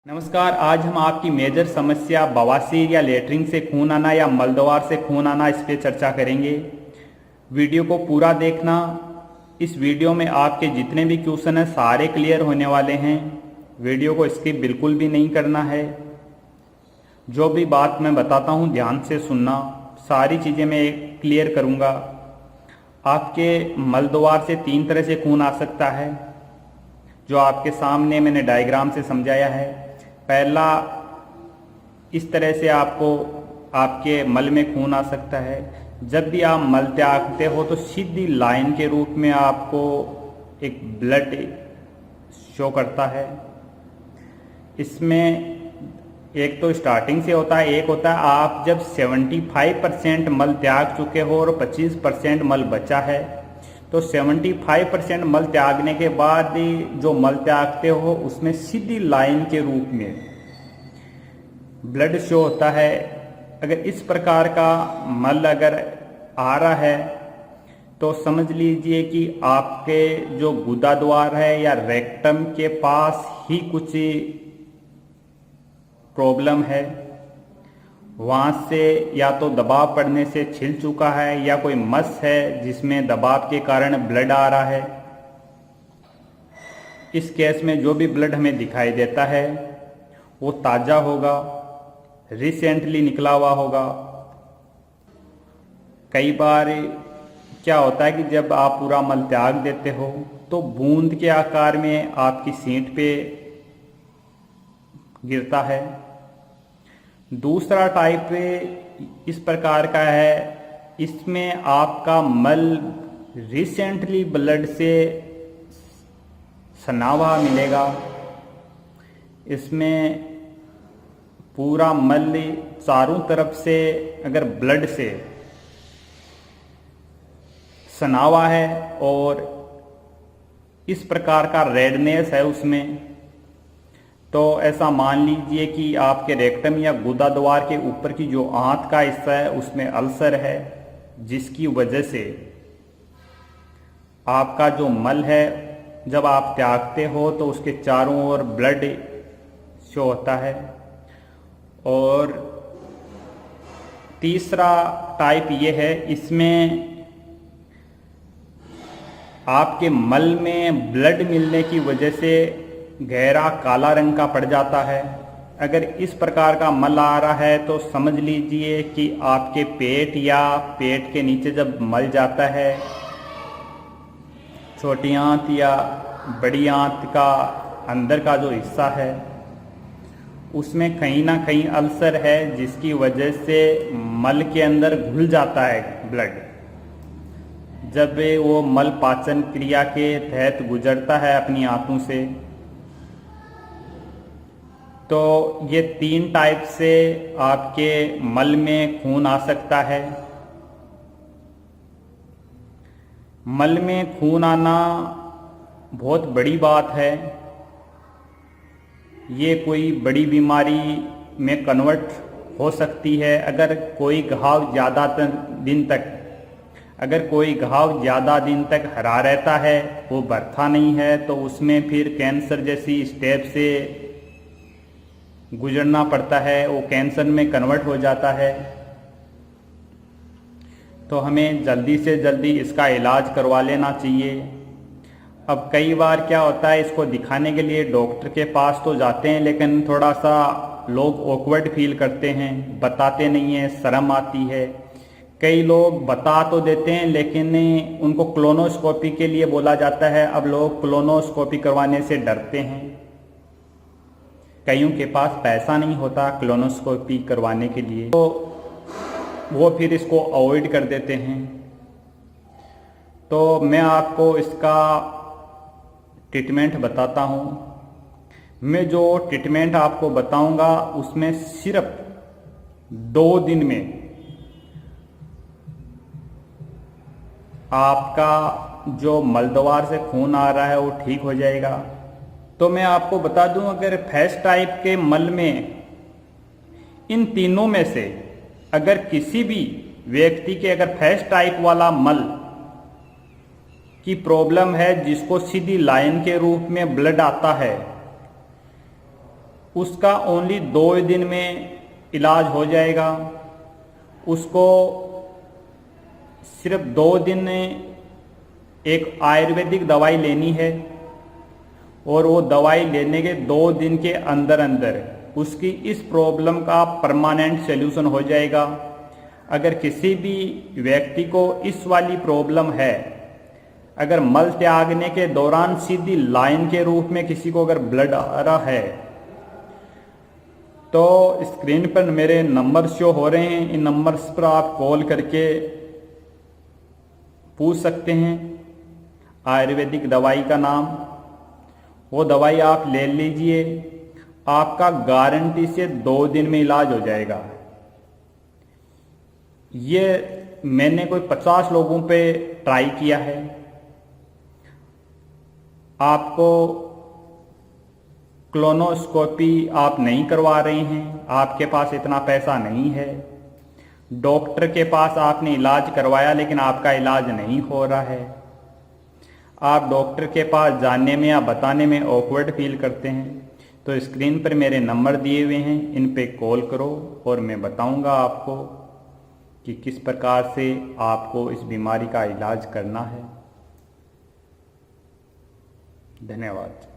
नमस्कार। आज हम आपकी मेजर समस्या बवासीर या लेटरिन से खून आना या मलद्वार से खून आना इस पे चर्चा करेंगे। वीडियो को पूरा देखना। इस वीडियो में आपके जितने भी क्वेश्चन हैं सारे क्लियर होने वाले हैं। वीडियो को स्किप बिल्कुल भी नहीं करना है। जो भी बात मैं बताता हूँ ध्यान से सुनना। सारी चीज़ें मैं क्लियर करूँगा। आपके मलद्वार से 3 तरह से खून आ सकता है, जो आपके सामने मैंने डायग्राम से समझाया है। पहला, इस तरह से आपको आपके मल में खून आ सकता है। जब भी आप मल त्यागते हो तो सीधी लाइन के रूप में आपको एक ब्लड शो करता है। इसमें एक तो स्टार्टिंग से होता है, एक होता है आप जब 75% मल त्याग चुके हो और 25% मल बचा है, तो 75% मल त्यागने के बाद जो मल त्यागते हो उसमें सीधी लाइन के रूप में ब्लड शो होता है। अगर इस प्रकार का मल अगर आ रहा है तो समझ लीजिए कि आपके जो गुदा द्वार है या रेक्टम के पास ही कुछ प्रॉब्लम है। वहाँ से या तो दबाव पड़ने से छिल चुका है या कोई मस है जिसमें दबाव के कारण ब्लड आ रहा है। इस केस में जो भी ब्लड हमें दिखाई देता है वो ताज़ा होगा, रिसेंटली निकला हुआ होगा। कई बार क्या होता है कि जब आप पूरा मल त्याग देते हो तो बूंद के आकार में आपकी सींट पे गिरता है। दूसरा टाइप इस प्रकार का है, इसमें आपका मल रिसेंटली ब्लड से सना हुआ मिलेगा। इसमें पूरा मल चारों तरफ से अगर ब्लड से सना हुआ है और इस प्रकार का रेडनेस है उसमें, तो ऐसा मान लीजिए कि आपके रेक्टम या गुदा द्वार के ऊपर की जो आंत का हिस्सा है उसमें अल्सर है, जिसकी वजह से आपका जो मल है जब आप त्यागते हो तो उसके चारों ओर ब्लड शो होता है। और तीसरा टाइप ये है, इसमें आपके मल में ब्लड मिलने की वजह से गहरा काला रंग का पड़ जाता है। अगर इस प्रकार का मल आ रहा है तो समझ लीजिए कि आपके पेट या पेट के नीचे जब मल जाता है, छोटी आंत या बड़ी आंत का अंदर का जो हिस्सा है उसमें कहीं ना कहीं अल्सर है, जिसकी वजह से मल के अंदर घुल जाता है ब्लड। जब वो मल पाचन क्रिया के तहत गुजरता है अपनी आंतों से, तो ये 3 टाइप से आपके मल में खून आ सकता है। मल में खून आना बहुत बड़ी बात है। ये कोई बड़ी बीमारी में कन्वर्ट हो सकती है। अगर कोई घाव ज़्यादा दिन तक हरा रहता है, वो बढ़ता नहीं है, तो उसमें फिर कैंसर जैसी स्टेप से गुजरना पड़ता है। वो कैंसर में कन्वर्ट हो जाता है। तो हमें जल्दी से जल्दी इसका इलाज करवा लेना चाहिए। अब कई बार क्या होता है, इसको दिखाने के लिए डॉक्टर के पास तो जाते हैं, लेकिन थोड़ा सा लोग ऑकवर्ड फील करते हैं, बताते नहीं हैं, शर्म आती है। कई लोग बता तो देते हैं लेकिन उनको कोलोनोस्कोपी के लिए बोला जाता है। अब लोग कोलोनोस्कोपी करवाने से डरते हैं। कईयों के पास पैसा नहीं होता कोलोनोस्कोपी करवाने के लिए, तो वो फिर इसको अवॉइड कर देते हैं। तो मैं आपको इसका ट्रीटमेंट बताता हूँ। मैं जो ट्रीटमेंट आपको बताऊंगा उसमें सिर्फ 2 दिन में आपका जो मलद्वार से खून आ रहा है वो ठीक हो जाएगा। तो मैं आपको बता दूं, अगर फैस्ट टाइप के मल में इन तीनों में से अगर किसी भी व्यक्ति के अगर फैस्ट टाइप वाला मल की प्रॉब्लम है, जिसको सीधी लाइन के रूप में ब्लड आता है, उसका ओनली 2 दिन में इलाज हो जाएगा। उसको सिर्फ 2 दिन एक आयुर्वेदिक दवाई लेनी है और वो दवाई लेने के 2 दिन के अंदर अंदर उसकी इस प्रॉब्लम का परमानेंट सॉल्यूशन हो जाएगा। अगर किसी भी व्यक्ति को इस वाली प्रॉब्लम है, अगर मल त्यागने के दौरान सीधी लाइन के रूप में किसी को अगर ब्लड आ रहा है, तो स्क्रीन पर मेरे नंबर शो हो रहे हैं, इन नंबर्स पर आप कॉल करके पूछ सकते हैं आयुर्वेदिक दवाई का नाम। वो दवाई आप ले लीजिए, आपका गारंटी से 2 दिन में इलाज हो जाएगा। ये मैंने कोई 50 लोगों पे ट्राई किया है। आपको कोलोनोस्कोपी आप नहीं करवा रहे हैं, आपके पास इतना पैसा नहीं है, डॉक्टर के पास आपने इलाज करवाया लेकिन आपका इलाज नहीं हो रहा है, आप डॉक्टर के पास जाने में या बताने में ऑकवर्ड फील करते हैं, तो स्क्रीन पर मेरे नंबर दिए हुए हैं, इन पे कॉल करो और मैं बताऊंगा आपको कि किस प्रकार से आपको इस बीमारी का इलाज करना है। धन्यवाद।